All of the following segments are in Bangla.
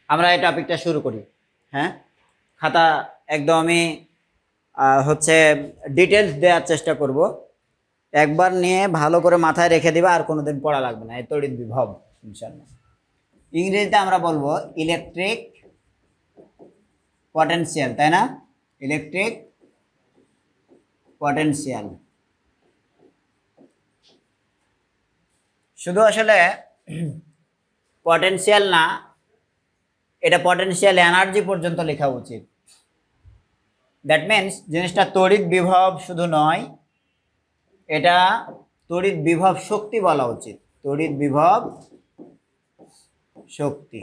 আমরা এই টপিকটা শুরু করি। হ্যাঁ, খাতা একদমই হচ্ছে ডিটেলস দেওয়ার চেষ্টা করব। একবার নিয়ে ভালো করে মাথায় রেখে দিবা, আর কোনোদিন পড়া লাগবে না। এই তড়িৎ বিভব ইনশাআল্লাহ। ইংরেজিতে আমরা বলবো ইলেকট্রিক পটেনশিয়াল, তাই না? Electric potential. শুধু আসলে পটেনশিয়াল না, এটা পটেনশিয়াল এনার্জি পর্যন্ত লেখা উচিত। দ্যাট মিনস জিনিসটা তড়িৎ বিভব শুধু নয়, এটা তড়িৎ বিভব শক্তি বলা উচিত। তড়িৎ বিভব শক্তি,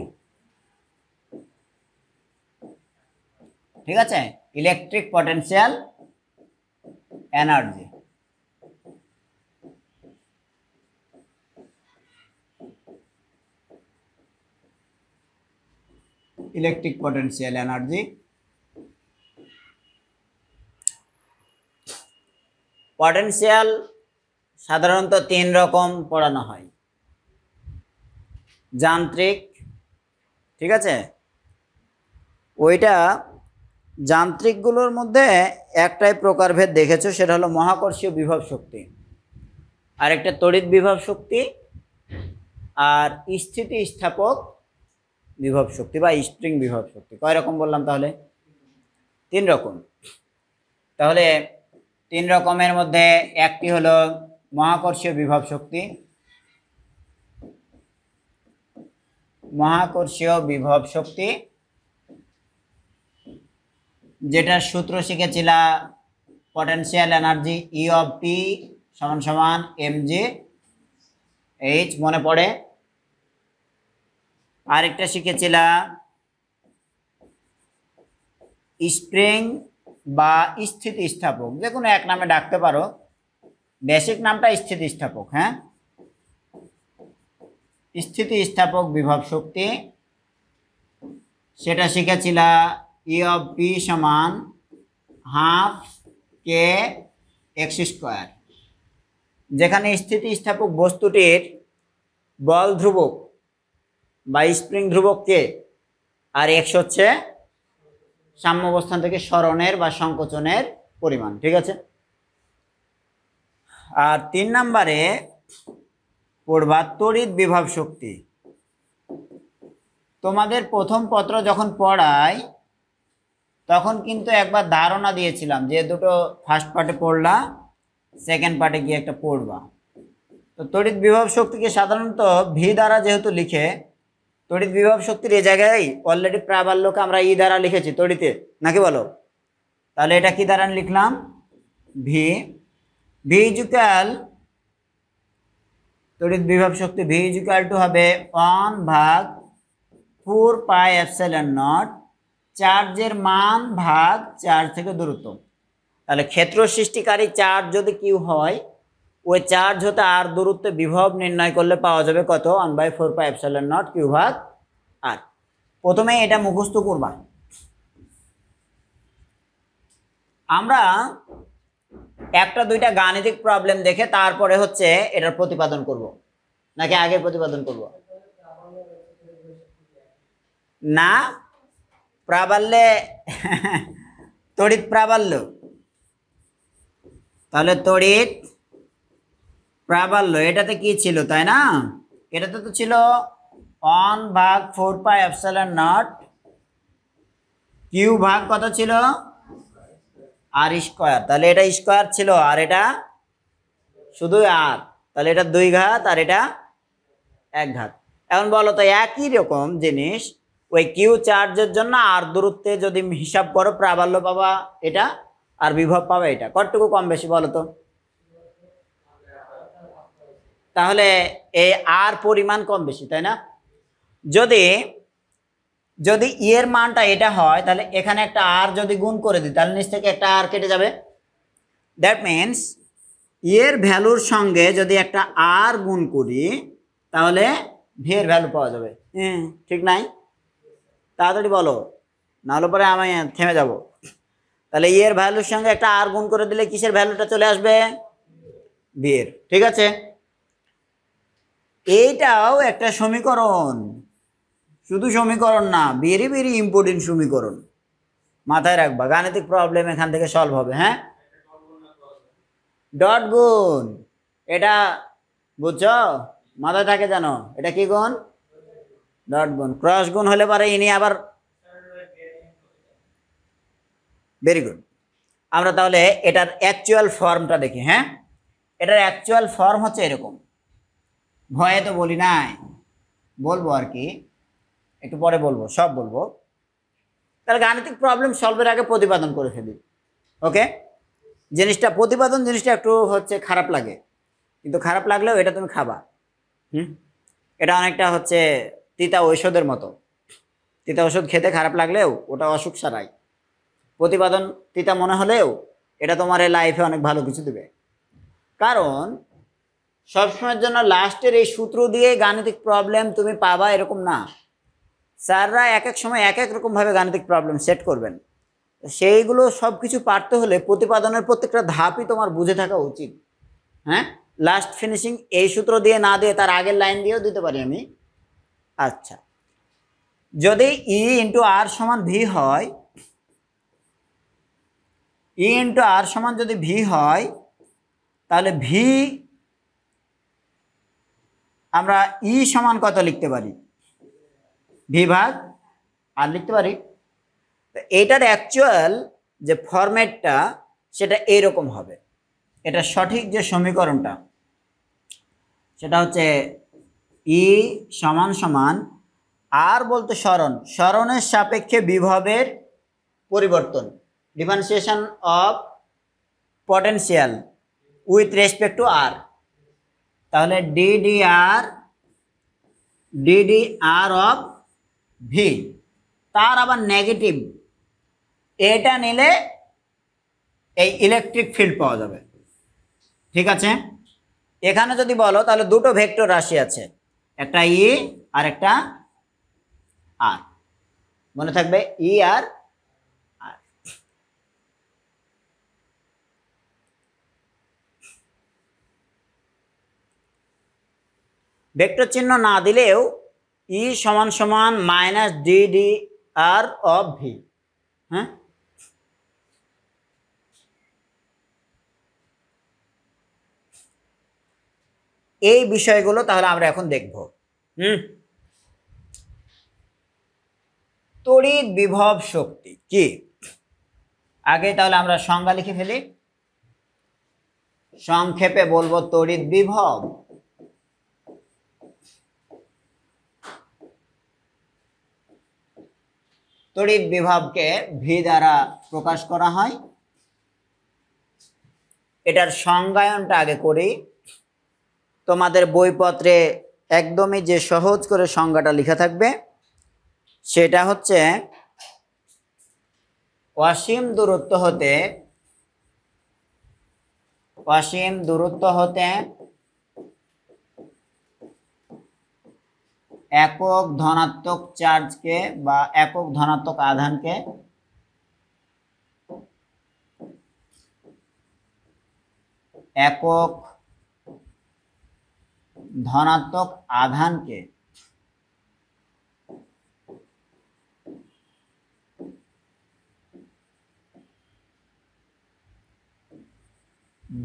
ঠিক আছে? Electric potential energy. Electric potential energy. Potential সাধারণত তিন রকম পড়ানো হয়। যান্ত্রিক, ঠিক আছে? ওইটা যান্ত্রিকগুলোর মধ্যে একটাই প্রকারভেদ দেখেছো, সেটা হলো মহাকর্ষীয় বিভব শক্তি, আর একটা তড়িৎ বিভব শক্তি, আর স্থিতিস্থাপক বিভব শক্তি বা স্প্রিং বিভব শক্তি। কয় রকম বললাম তাহলে? তিন রকম। তাহলে তিন রকমের মধ্যে একটি হলো মহাকর্ষীয় বিভব শক্তি। মহাকর্ষীয় বিভব শক্তি, যেটার সূত্র শিখেছিলা পটেনশিয়াল এনার্জি ই অফ টি সমান সমান mg h, মনে পড়ে? আরেকটা শিখেছিলা স্প্রিং বা স্থিতিস্থাপক, যে কোনো এক নামে ডাকতে পারো, বেসিক নামটা স্থিতিস্থাপক। হ্যাঁ, স্থিতিস্থাপক বিভব শক্তি, সেটা শিখেছিলা ই অফ পি সমান হাফ কে এক্স স্কোয়ার, যেখানে স্থিতিস্থাপক বস্তুটির বল ধ্রুবক বা স্প্রিং ধ্রুবক কে, আর এক্স হচ্ছে সাম্যাবস্থান থেকে সরণের বা সংকোচনের পরিমাণ, ঠিক আছে? আর তিন নম্বরে পড়বা তড়িৎ বিভব শক্তি। তোমাদের প্রথম পত্র যখন পড়াই তখন কিন্তু একবার ধারণা দিয়েছিলাম যে দুটো ফার্স্ট পার্টে পড়লা, সেকেন্ড পার্টে গিয়ে একটা পড়বা। তো তড়িৎ বিভব শক্তিকে সাধারণত ভি দ্বারা যেহেতু লিখে, তড়িৎ বিভব শক্তির এই জায়গায় অলরেডি প্রাবল্যকে আমরা ই দ্বারা লিখেছি তড়িতে, নাকি বলো? তাহলে এটা কি দ্বারা লিখলাম? ভি। ভি ইকুয়াল তড়িৎ বিভব শক্তি ভি ইকুয়াল টু হবে 1/4πε0 চার্জের মান ভাগ চার্জ থেকে দূরত্ব। তাহলে ক্ষেত্র সৃষ্টিকারী চার্জ যদি কিউ হয়, ওই চার্জ হতে আর দূরত্বে বিভব নির্ণয় করলে পাওয়া যাবে কত? 1/4πε0 কিউ ভাগ আর। প্রথমে এটা মুখস্থ করবা। আমরা একটা দুইটা গাণিতিক প্রবলেম দেখে তারপরে হচ্ছে এটার প্রতিপাদন করব, নাকি আগে প্রতিপাদন করব? না, প্রাবল্যে তড়িৎ প্রাবল্য। তাহলে তড়িৎ প্রাবল্য এটাতে কি ছিল, তাই না? এটাতে তো ছিল 1/4πε0 কিউ ভাগ কত ছিল? আর স্কোয়ার। তাহলে এটা স্কোয়ার ছিল, আর এটা শুধু আর, তাহলে এটা 2 ঘাত আর এটা 1 ঘাত। এখন বলো তো, একই রকম জিনিস ওই কিউ চার্জের জন্য আর দূরত্বে যদি হিসাব করো, প্রাবল্য পাবা এটা আর বিভব পাবা এটা, কতটুকু কম বেশি বলো তো? তাহলে এই আর পরিমাণ কম বেশি, তাই না? যদি যদি ই এর মানটা এটা হয়, তাহলে এখানে একটা আর যদি গুণ করে দিই, তাহলে নিচ থেকে একটা আর কেটে যাবে। দ্যাট মিনস ই এর ভ্যালুর সঙ্গে যদি একটা আর গুণ করি, তাহলে ভি এর ভ্যালু পাওয়া যাবে। ঠিক নাই? তাড়াতাড়ি বলো, নাহলে পরে আমি থেমে যাব। তাহলে ই এর ভ্যালুর সঙ্গে একটা আর গুণ করে দিলে কিসের ভ্যালুটা চলে আসবে? ভি এর। ঠিক আছে, এইটাও একটা সমীকরণ। শুধু সমীকরণ না, ভেরি ভেরি ইম্পর্টেন্ট সমীকরণ, মাথায় রাখবা। গাণিতিক প্রবলেম এখান থেকে সলভ হবে। হ্যাঁ, ডট গুণ, এটা বুঝছো, মাথায় থাকে জানো, এটা কি গুণ? ডট গুণ। ক্রস গুণ হলে পারে ইনি আবার, ভেরি গুড। আমরা তাহলে এটার অ্যাকচুয়াল ফর্মটা দেখি। হ্যাঁ, এটার অ্যাকচুয়াল ফর্ম হচ্ছে এরকম, ভয়ে তো বলি নাই, বলবো আর কি, একটু পরে বলবো, সব বলবো। তাহলে গাণিতিক প্রবলেম সলভের আগে প্রতিপাদন করে ফেলি। ওকে, জিনিসটা প্রতিপাদন জিনিসটা একটু হচ্ছে খারাপ লাগে, কিন্তু খারাপ লাগলেও এটা তুমি খাবা। এটা অনেকটা হচ্ছে তিতা ঔষধের মতো, তিতা ওষুধ খেতে খারাপ লাগলেও ওটা অসুখ সারাই। প্রতিপাদন তিতা মনে হলেও এটা তোমার লাইফে অনেক ভালো কিছু দেবে। কারণ সবসময়ের জন্য লাস্টের এই সূত্র দিয়ে গাণিতিক প্রবলেম তুমি পাবা এরকম না। স্যাররা এক এক সময় এক এক রকমভাবে গাণিতিক প্রবলেম সেট করবেন, সেইগুলো সব কিছু পারতে হলে প্রতিপাদনের প্রত্যেকটা ধাপই তোমার বুঝে থাকা উচিত। হ্যাঁ, লাস্ট ফিনিশিং এই সূত্র দিয়ে না দিয়ে তার আগের লাইন দিয়েও দিতে পারি আমি। আচ্ছা, যদি ই ইন্টু আর সমান ভি হয়, ই ইন্টু আর সমান যদি ভি হয়, তাহলে ভি আমরা ই সমান কত লিখতে পারি? ভি ভাগ আর লিখতে পারি। তো এইটার অ্যাকচুয়াল যে ফরম্যাটটা সেটা এইরকম হবে। এটা সঠিক যে সমীকরণটা সেটা হচ্ছে ই সমান সমান আর বলতে সরণের সাপেক্ষে বিভবের পরিবর্তন, differentiation of potential with respect to R. তাহলে ডিডিআর অফ ভি, তার আবার নেগেটিভ, এটা নিলে এই ইলেকট্রিক ফিল্ড পাওয়া যাবে। ঠিক আছে, এখানে যদি বলো তাহলে দুটো ভেক্টর রাশি আছে, একটা ই আর একটা আর, মনে থাকবে ই আর আর। ভেক্টর চিহ্ন না দিলেও ই সমান সমান minus D D R of V. হ্যাঁ, এই বিষয়গুলো তাহলে আমরা এখন দেখব। তড়িৎ বিভব শক্তি কি, আগে তাহলে আমরা সংজ্ঞা লিখে ফেলি। সংক্ষেপে বলবো তড়িৎ বিভব তড়িৎ বিভবকে ভি দ্বারা প্রকাশ করা হয়। এটার সংজ্ঞায়নটা আগে করি। তোমাদের বইপত্রে একদমই যে সহজ করে সংজ্ঞাটা লেখা থাকবে সেটা হচ্ছে অসীম দূরত্ব হতে একক ধনাত্মক চার্জকে বা একক ধনাত্মক আধানকে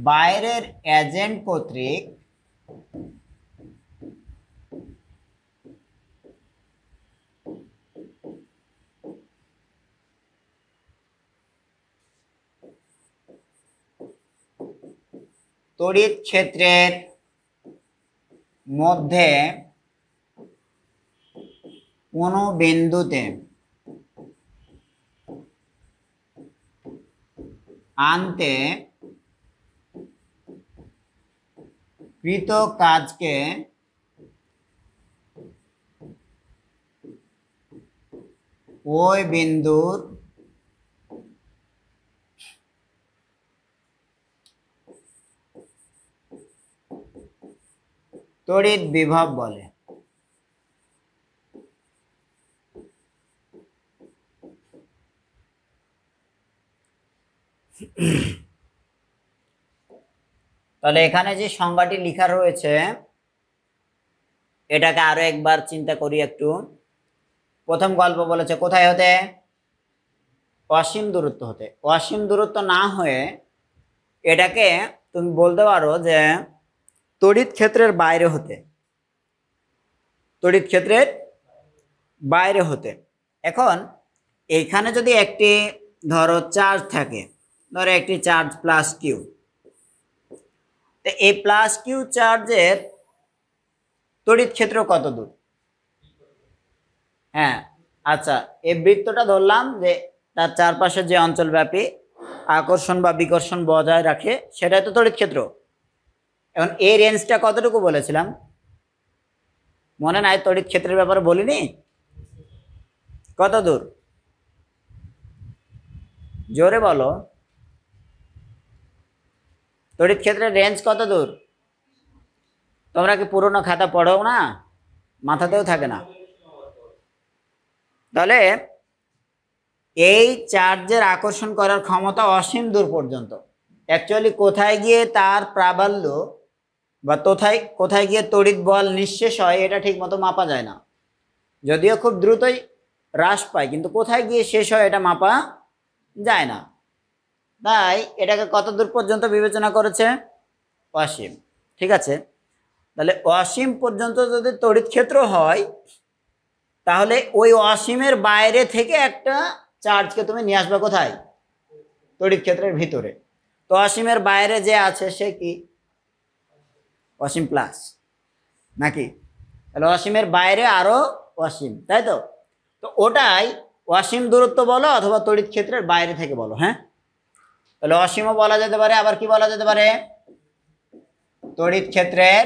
বাইরের এজেন্ট কর্তৃক তড়িৎ ক্ষেত্রের মধ্যে কোনো বিন্দুতে আনতে কৃত কাজকে ওই বিন্দুর তড়িৎ বিভব বলে। তাহলে এখানে যে সংজ্ঞাটি লেখা রয়েছে এটাকে আরো একবার চিন্তা করি একটু। প্রথম গল্প বলেছে কোথায় হতে, অসীম দূরত্ব হতে। অসীম দূরত্ব না হয়ে এটাকে তুমি বলতে পারো যে তড়িৎ ক্ষেত্রের বাইরে হতে, তড়িৎ ক্ষেত্রের বাইরে হতে। এখন এইখানে যদি একটি ধরো চার্জ থাকে, ধরো একটি চার্জ প্লাস কিউ, তো এই প্লাস কিউ চার্জের তড়িৎ ক্ষেত্র কত দূর? হ্যাঁ, আচ্ছা, এই বৃত্তটা ধরলাম যে তার চারপাশে যে অঞ্চলব্যাপী আকর্ষণ বা বিকর্ষণ বজায় রাখে সেটাই তো তড়িৎ ক্ষেত্র। এখন এই রেঞ্জটা কতটুকু বলেছিলাম মনে নাই? তড়িৎ ক্ষেত্রের ব্যাপারে বলিনি? কত দূর? জোরে বলো, তড়িৎ ক্ষেত্রের রেঞ্জ কত দূর? তোমরা কি পুরোনো খাতা পড়ো না? মাথাতেও থাকে না। তাহলে এই চার্জের আকর্ষণ করার ক্ষমতা অসীম দূর পর্যন্ত। অ্যাকচুয়ালি কোথায় গিয়ে তার প্রাবল্য বা কোথায় গিয়ে তড়িৎ বল নিঃশেষ হয় এটা ঠিক মতো মাপা যায় না, যদিও খুব দ্রুতই হ্রাস পায়, কিন্তু কোথায় গিয়ে শেষ হয় এটা মাপা যায় না। তাই এটাকে কত দূর পর্যন্ত বিবেচনা করেছে? অসীম। ঠিক আছে, তাহলে অসীম পর্যন্ত যদি তড়িৎ ক্ষেত্র হয় তাহলে ওই অসীমের বাইরে থেকে একটা চার্জকে তুমি নিয়ে আসবে কোথায়? তড়িৎ ক্ষেত্রের ভিতরে। তো অসীমের বাইরে যে আছে সে কি? অসীম প্লাস, নাকি? তাহলে অসীমের বাইরে আরো অসীম, তাই তো? তো ওটাই অসীম দূরত্ব বলো অথবা তড়িৎ ক্ষেত্রের বাইরে থেকে বলো। হ্যাঁ, তাহলে অসীমও বলা যেতে পারে, আবার কি বলা যেতে পারে? তড়িৎ ক্ষেত্রের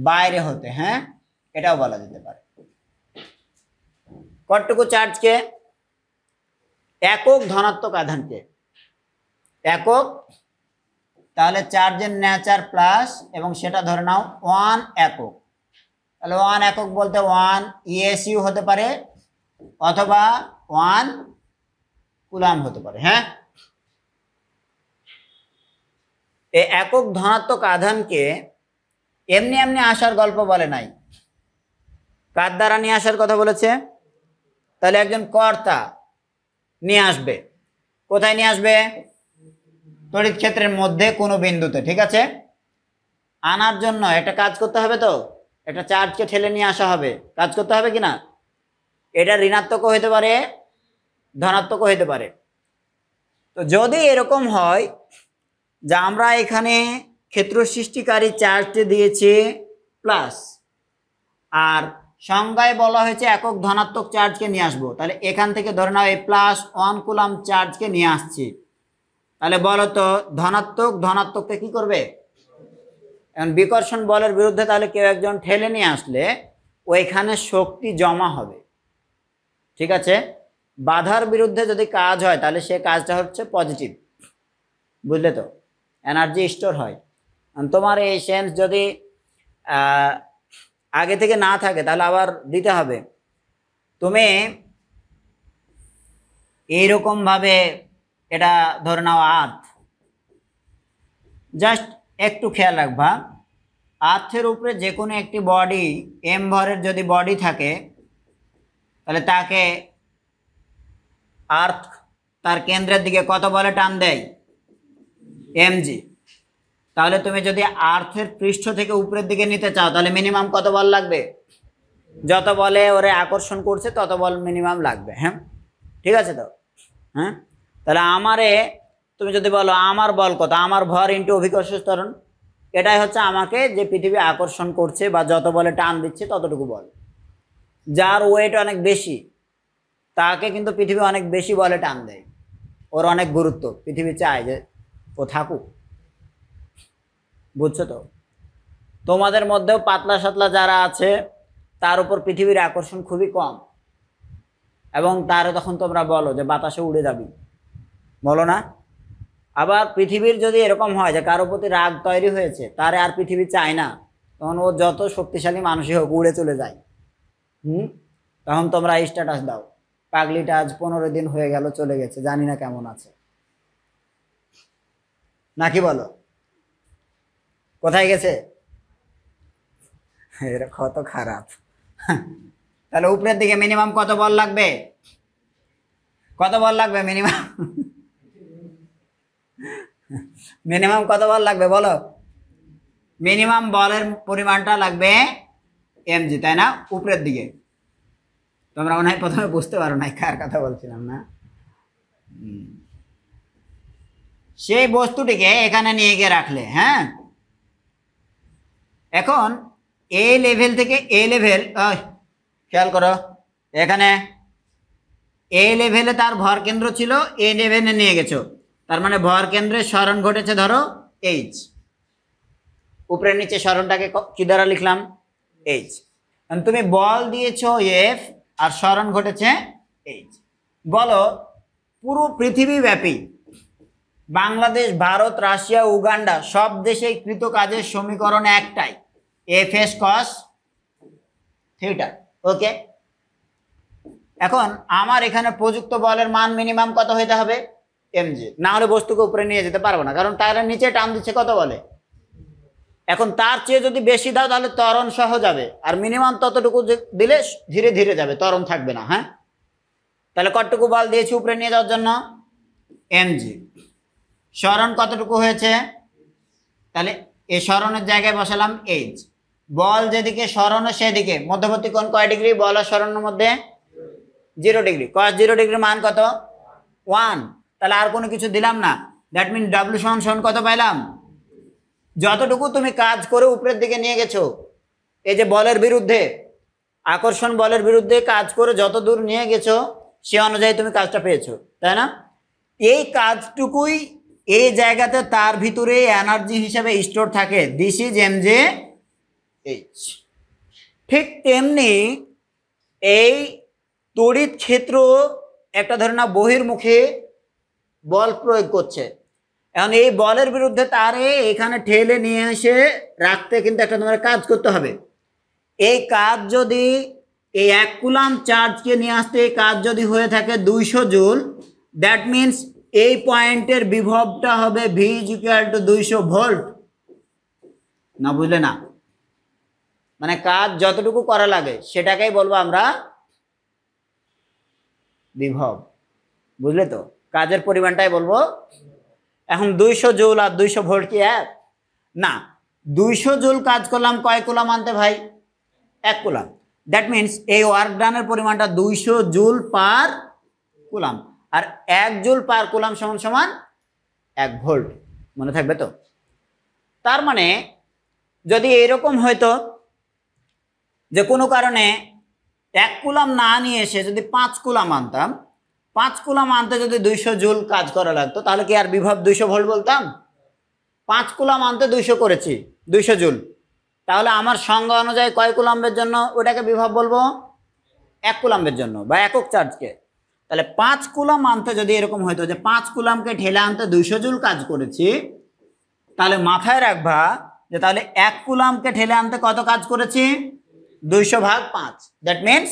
বাইরে হতে। হ্যাঁ, এটাও বলা যেতে পারে। কতটুকু চার্জকে? একক ধনাত্মক আধানকে। একক, তাহলে চার্জের নেচার প্লাস এবং সেটা ধরে নাও 1 একক। তাহলে 1 একক বলতে 1 ইএসইউ হতে পারে অথবা 1 কুলাম্ব হতে পারে। হ্যাঁ, এই একক ধনাত্মক আধানকে এমনি এমনি আসার গল্প বলে নাই, কার দ্বারা নিয়ে আসার কথা বলেছে? তাহলে একজন কর্তা নিয়ে আসবে। কোথায় নিয়ে আসবে? তড়িৎ ক্ষেত্রের মধ্যে কোনো বিন্দুতে। ঠিক আছে, আনার জন্য একটা কাজ করতে হবে, তো একটা চার্জকে ঠেলে নিয়ে আসা হবে, কাজ করতে হবে কিনা? এটা ঋণাত্মকও হতে পারে ধনাত্মকও হতে পারে। তো যদি এরকম হয় যে আমরা এখানে ক্ষেত্র সৃষ্টিকারী চার্জটি দিয়েছি প্লাস, আর সংজ্ঞায় বলা হয়েছে একক ধনাত্মক চার্জকে নিয়ে আসবো, তাহলে এখান থেকে ধরে নাও এই প্লাস 1 কুলাম্ব চার্জকে নিয়ে আসছি, তাহলে বলো তো ধনাত্মককে কি করবে? এখন বিকর্ষণ বলের বিরুদ্ধে তাহলে কেউ একজন ঠেলে নিয়ে আসলে ওইখানে শক্তি জমা হবে। ঠিক আছে, বাধার বিরুদ্ধে যদি কাজ হয় তাহলে সে কাজটা হচ্ছে পজিটিভ, বুঝলে তো? এনার্জি স্টোর হয়। তোমার এই সেন্স যদি আগে থেকে না থাকে তাহলে আবার দিতে হবে। তুমি এইরকম ভাবে এটা ধরে নাও আর্থ, জাস্ট একটু খেয়াল রাখবা, আর্থের উপরে যে কোনো একটি বডি এম ভরের যদি বডি থাকে তাহলে তাকে আর্থ তার কেন্দ্রের দিকে কত বলে টান দেয়? এমজি। তাহলে তুমি যদি আর্থের পৃষ্ঠ থেকে উপরের দিকে নিতে চাও তাহলে মিনিমাম কত বল লাগবে? যত বলে ওরে আকর্ষণ করছে তত বল মিনিমাম লাগবে। হ্যাঁ, ঠিক আছে তো? হ্যাঁ, তাহলে আমারে তুমি যদি বলো আমার বল কত, আমার ভর ইন্টু অভিকর্ষ ত্বরণ, এটাই হচ্ছে আমাকে যে পৃথিবী আকর্ষণ করছে বা যত বলে টান দিচ্ছে ততটুকু বল। যার ওয়েট অনেক বেশি তাকে কিন্তু পৃথিবী অনেক বেশি বলে টান দেয়, ওর অনেক গুরুত্ব, পৃথিবী চায় যে ও থাকুক। বুঝছো তো? তোমাদের মধ্যেও পাতলা সাতলা যারা আছে তার উপর পৃথিবীর আকর্ষণ খুবই কম, এবং তারে তখন তোমরা বলো যে বাতাসে উড়ে যাবি, বলো না? আবার পৃথিবীর যদি এরকম হয় যে কারো প্রতি রাগ তৈরি হয়েছে, তারে আর পৃথিবী চায় না, তখন ও যত শক্তিশালী মানুষই হোক উড়ে চলে যায়। তখন তোমরা স্ট্যাটাস দাও, পাগলিটা আজ 15 দিন হয়ে গেল চলে গেছে, জানি না কেমন আছে, নাকি বলো? কোথায় গেছে? এরা কত খারাপ। তাহলে উপরের দিকে মিনিমাম কত বল লাগবে? কত বল লাগবে মিনিমাম? মিনিমাম কত বল লাগবে বলো? মিনিমাম বলের পরিমাণটা লাগবে mg, তাই না? উপরের দিকে। তোমরা মনে হয় প্রথমে বুঝতে পারো না কার কথা বলছিলাম না। সেই বস্তুটিকে এখানে নিয়ে গিয়ে রাখলে, হ্যাঁ, এখন এ লেভেল থেকে এ লেভেল, খেয়াল করো এখানে এ লেভেলে তার ভর কেন্দ্র ছিল, এ লেভেলে নিয়ে গেছো, তার মানে ভর কেন্দ্রের সরণ ঘটেছে ধরো এইচ। উপরে নিচে সরণটাকে কি দ্বারা লিখলাম? এইচ। তুমি বল দিয়েছো এফ আর সরণ ঘটেছে এইচ। বলো পুরো পৃথিবী ব্যাপী বাংলাদেশ, ভারত, রাশিয়া, উগান্ডা সব দেশে কৃত কাজের সমীকরণ একটাই, এফ এস কস থিটা। ওকে, এখন আমার এখানে প্রযুক্ত বলের মান মিনিমাম কত হইতে হবে? mg, না হলে বস্তুকে উপরে নিয়ে যেতে পারবো না, কারণ টায়ারের নিচে টান দিচ্ছে কত বলে। এখন তার চেয়ে যদি বেশি দাও তাহলে ত্বরণ সহ যাবে, আর মিনিমাম ততটুকু দিলে ধীরে ধীরে যাবে, ত্বরণ থাকবে না। হ্যাঁ, তাহলে কতটুকু বল দিয়েছি উপরে নিয়ে যাওয়ার জন্য? mg। সরণ কতটুকু হয়েছে? তাহলে এই সরণের জায়গায় বসালাম এইচ। বল যেদিকে সরণ সেদিকে মধ্যবর্তী কোণ কয় ডিগ্রি? বল আর সরণের মধ্যে 0 ডিগ্রি। cos 0 ডিগ্রির মান কত? 1। তাহলে আর কোনো কিছু দিলাম না। দ্যাট মিন ডাব্লিউ সমান সমান কত পাইলাম? যতটুকু তুমি কাজ করে উপরের দিকে নিয়ে গেছো, এই যে বলের বিরুদ্ধে, আকর্ষণ বলের বিরুদ্ধে কাজ করে যত দূর নিয়ে গেছো সে অনুযায়ী তুমি কাজটা পেয়েছো, তাই না? এই কাজটুকুই এই জায়গাতে তার ভিতরে এনার্জি হিসাবে স্টোর থাকে। This is mj h। ঠিক তেমনি এই তড়িৎ ক্ষেত্র একটা ধরে না বহির্মুখী বল প্রয়োগ করছে, এখন এই বলের বিরুদ্ধে তারে এখানে ঠেলে নিয়ে এসে রাখতে কিন্তু একটা তোমার কাজ করতে হবে। এই কাজ যদি এই 1 কুলাম চার্জকে নিয়ে আসতে এই কাজ যদি হয়ে থাকে 200 জুল, দ্যাট মিনস এই পয়েন্টের বিভবটা হবে v = 200 ভোল্ট। না বুঝলে না? মানে কাজ যতটুকু করা লাগে সেটাকেই বলবো আমরা বিভব। বুঝলে তো? কাজের পরিমাণটাই বলবো। এখন 200 জুল আর 200 ভোল্ট কি এক? না, 200 জুল কাজ করলাম কয় কুলাম আনতে ভাই? 1 কুলাম। দ্যাট মিনস এই ওয়ার্ক ডানের পরিমাণটা 200 জুল পার কুলাম, আর 1 জুল পার কুলাম সমান সমান 1 ভোল্ট। মনে থাকবে তো? তার মানে যদি এরকম হয়তো যে কোনো কারণে 1 কুলাম না নিয়ে এসে যদি 5 কুলাম আনতাম, 5 কুলাম আনতে যদি 200 জুল কাজ করা লাগতো, তাহলে কি আর বিভব 200 ভোল্ট বলতাম? 5 কুলাম আনতে 200 করেছি, 200 জুল, তাহলে আমার সংজ্ঞা অনুযায়ী কয় কুলাম্বের জন্য ওটাকে বিভব বলবো? 1 কুলাম্বের জন্য বা একক চার্জকে। তাহলে 5 কুলাম আনতে যদি এরকম হইতো যে 5 কুলামকে ঠেলে আনতে 200 জুল কাজ করেছি, তাহলে মাথায় রাখবা যে তাহলে 1 কুলামকে ঠেলে আনতে কত কাজ করেছি? 200/5, দ্যাট মিনস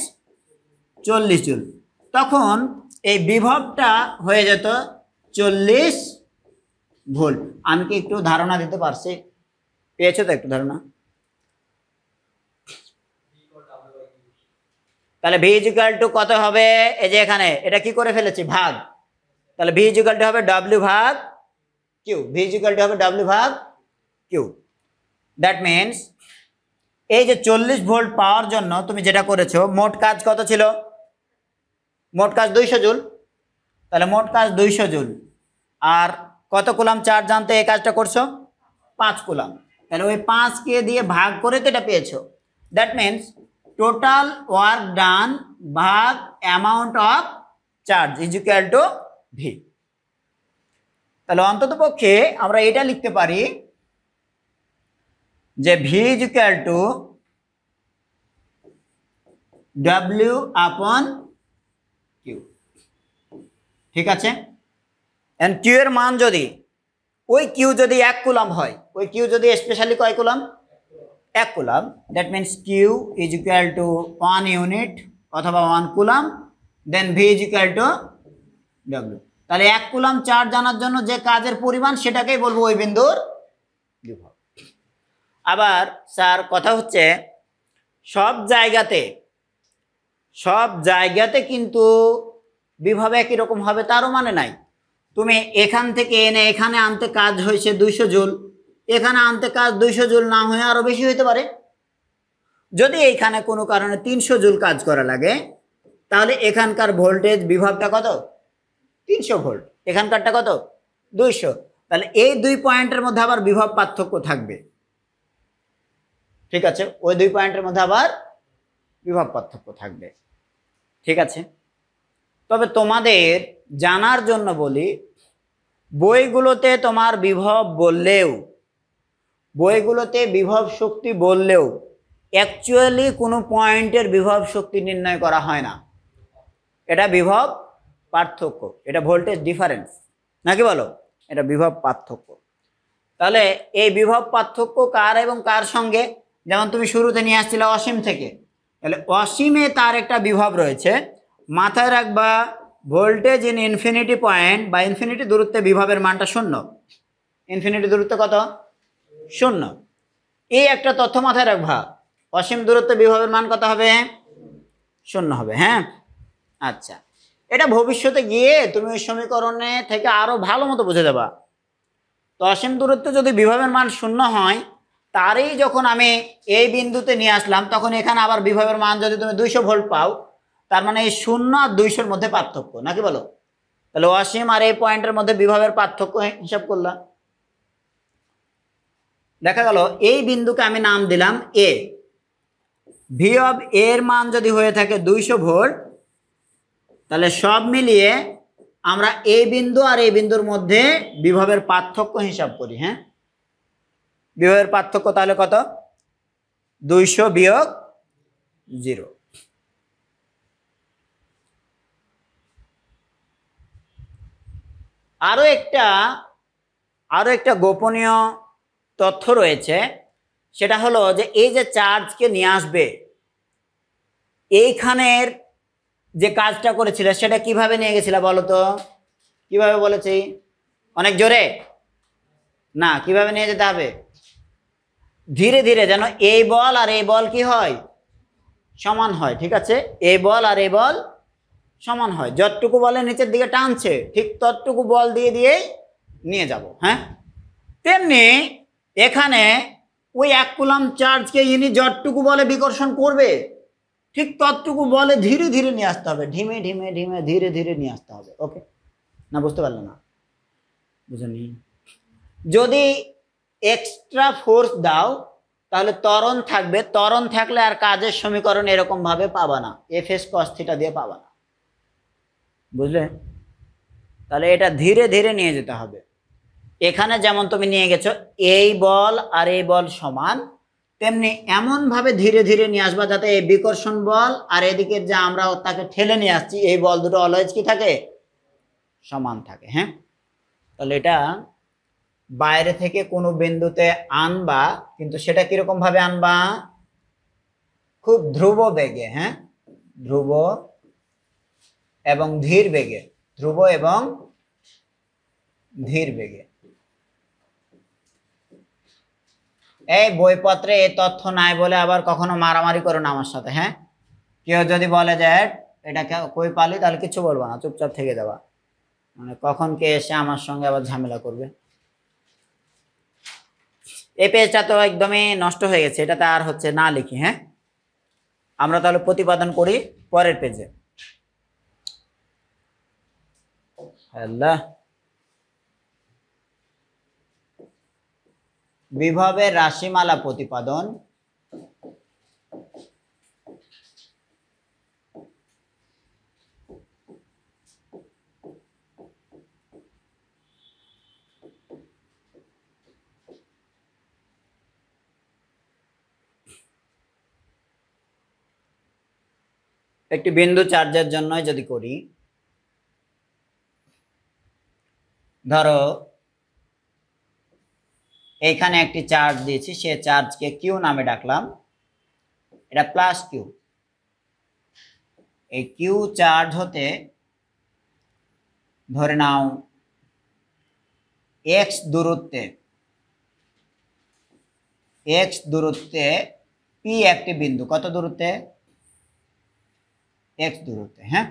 40 জুল। তখন এই বিভবটা হয়ে যেত 40 ভোল্ট। আমি কি একটু ধারণা দিতে পারছি? পেয়েছো তো একটু ধারণা? তাহলে v = কত হবে? এই যে এখানে এটা কি করে ফেলেছি? ভাগ। তাহলে v = হবে w/q। v = হবে w/q। দ্যাট মিনস এই যে 40 ভোল্ট পাওয়ার জন্য তুমি যেটা করেছো, মোট কাজ কত ছিল? মোট কাজ 200 জুল। তাহলে মোট কাজ 200 জুল, আর কত কুলাম চার্জ আনতে এই কাজটা করছো? 5 কুলাম। তাহলে ওই 5কে দিয়ে ভাগ করে তো এটা পেয়েছো। That means total work done ভাগ অ্যামাউন্ট অফ চার্জ = v। তাহলে অন্তত পক্ষে আমরা এটা লিখতে পারি যে v = w/q। ঠিক আছে? এন্ড q এর মান যদি ওই q যদি 1 কুলাম হয়, ওই q যদি স্পেশালি কয় column? 1 column. That means q = 1 unit অথবা 1 কুলাম, দেন v = w। তাহলে 1 কুলাম চার্জ জানার জন্য যে কাজের পরিমাণ সেটাকেই বলবো ওই বিন্দুর বিভব। আবার স্যার কথা হচ্ছে সব জায়গাতে সব জায়গাতে কিন্তু বিভব একই রকম হবে তারও মানে নাই। তুমি এখান থেকে এনে এখানে আনতে কাজ হয়েছে 200 জুল, এখানে আনতে কাজ 200 জুল না হয়ে আরো বেশি হইতে পারে। যদি এইখানে কোনো কারণে 300 জুল কাজ করা লাগে, তাহলে এখানকার ভোল্টেজ বিভবটা কত? 300 ভোল্ট। এখানকারটা কত? 200। তাহলে এই দুই পয়েন্টের মধ্যে আবার বিভব পার্থক্য থাকবে। ঠিক আছে, ওই দুই পয়েন্টের মধ্যে আবার বিভব পার্থক্য থাকবে। ঠিক আছে, তবে তোমাদের জানার জন্য বলি, বইগুলোতে তোমার বিভব বললেও, বইগুলোতে বিভব শক্তি বললেও অ্যাকচুয়ালি কোনো পয়েন্টের বিভব শক্তি নির্ণয় করা হয় না। এটা বিভব পার্থক্য, এটা ভোল্টেজ ডিফারেন্স, নাকি বলো? এটা বিভব পার্থক্য। তাহলে এই বিভব পার্থক্য কার এবং কার সঙ্গে? যেমন তুমি শুরুতে নিয়ে আসছিলে অসীম থেকে, তাহলে অসীমে তার একটা বিভব রয়েছে। মাথায় রাখবা, ভোল্টেজ ইন ইনফিনিটি পয়েন্ট বা ইনফিনিটি দূরত্বে বিভবের মানটা 0। ইনফিনিটি দূরত্বে কত? 0। এই একটা তথ্য মাথায় রাখবা, অসীম দূরত্বে বিভবের মান কত হবে? 0 হবে। হ্যাঁ, আচ্ছা, এটা ভবিষ্যতে গিয়ে তুমি ওই সমীকরণে থেকে আরো ভালো মতো বুঝে যাবা। তো অসীম দূরত্বে যদি বিভবের মান 0 হয়, তারই যখন আমি এই বিন্দুতে নিয়ে আসলাম, তখন এখানে আবার বিভবের মান যদি তুমি 200 ভোল্ট পাও, তার মানে এই 0 আর 200-র মধ্যে পার্থক্য, নাকি বলো? তাহলে অসীম আর এই পয়েন্টের মধ্যে বিভবের পার্থক্য হিসাব করলাম। দেখা গেল এই বিন্দুকে আমি নাম দিলাম এ। ভি অফ এর মান যদি হয়ে থাকে 200 ভোল্ট, তাহলে সব মিলিয়ে আমরা এই বিন্দু আর এই বিন্দুর মধ্যে বিভবের পার্থক্য হিসাব করি। হ্যাঁ, বিভবের পার্থক্য তাহলে কত? 200 বিয়োগ 0। আরো একটা গোপনীয় তথ্য রয়েছে, সেটা হলো যে এই যে চার্জকে নিয়ে আসবে, এইখানের যে কাজটা করেছিল সেটা কিভাবে নিয়ে গেছিল বলো তো? কিভাবে বলেছি? অনেক জোরে না, কিভাবে নিয়ে যেতে হবে? ধীরে ধীরে, যেন এই বল আর এই বল কি হয়? সমান হয়। ঠিক আছে, এই বল আর এই বল সমান হয়। যতটুকু বলে নিচের দিকে টানছে, ঠিক ততটুকু বল দিয়ে দিয়েই নিয়ে যাব। হ্যাঁ, তেমনি এখানে ওই 1 কুলম্ব চার্জকে ইনি যতটুকু বলে বিকর্ষণ করবে, ঠিক ততটুকু বলে ধীরে ধীরে নিয়ে আসতে হবে, ধিমে ধিমে ধিমে ধীরে ধীরে নিয়ে আসতে হবে। ওকে না? বুঝতে পারলে না? বুঝনি? যদি এক্সট্রা ফোর্স দাও, তাহলে ত্বরণ থাকবে। ত্বরণ থাকলে আর কাজের সমীকরণ এরকম ভাবে পাবা না, এফ এস কস থিটা দিয়ে পাবা না। বুঝলে? তাহলে এটা ধীরে ধীরে নিয়ে যেতে হবে। এখানে যেমন তুমি নিয়ে গেছো এই বল আর এই বল সমান, তেমনি এমন ভাবে ধীরে ধীরে নিয়ে আসবা যাতে এই বিকর্ষণ বল আর এদিকে যে আমরা তাকে ঠেলে নিয়ে আসছি, এই বল দুটো অলওয়েজ কি থাকে? সমান থাকে। হ্যাঁ, তাহলে এটা বাইরে থেকে কোনো বিন্দুতে আনবা, কিন্তু সেটা কিরকম ভাবে আনবা? খুব ধ্রুব বেগে। হ্যাঁ, ধ্রুব এবং ধীর বেগে, ধ্রুব এবং ধীর বেগে। এই বইপত্রে এই তথ্য নাই বলে আবার কখনো মারামারি করো না আমার সাথে। হ্যাঁ, কেউ যদি বলে যে এটা কই পালি, তাহলে কিছু বলবো না, চুপচাপ থেকে যাবা। মানে কখন কে এসে আমার সঙ্গে আবার ঝামেলা করবে। এই পেজটা তো একদমই নষ্ট হয়ে গেছে, এটাতে আর হচ্ছে না লিখি। হ্যাঁ, আমরা তাহলে প্রতিপাদন করি পরের পেজে। আল্লাহ, বিভবের রাশিমালা প্রতিপাদন। একটি বিন্দু চার্জের জন্য যদি করি, ধরো এইখানে একটি চার্জ দিয়েছি, সে চার্জকে কিউ নামে ডাকলাম, এটা প্লাস কিউ। এই কিউ চার্জ হতে ধরে নাও এক্স দূরত্বে পি একটি বিন্দু। কত দূরত্বে? এক্স দূরত্বে। হ্যাঁ,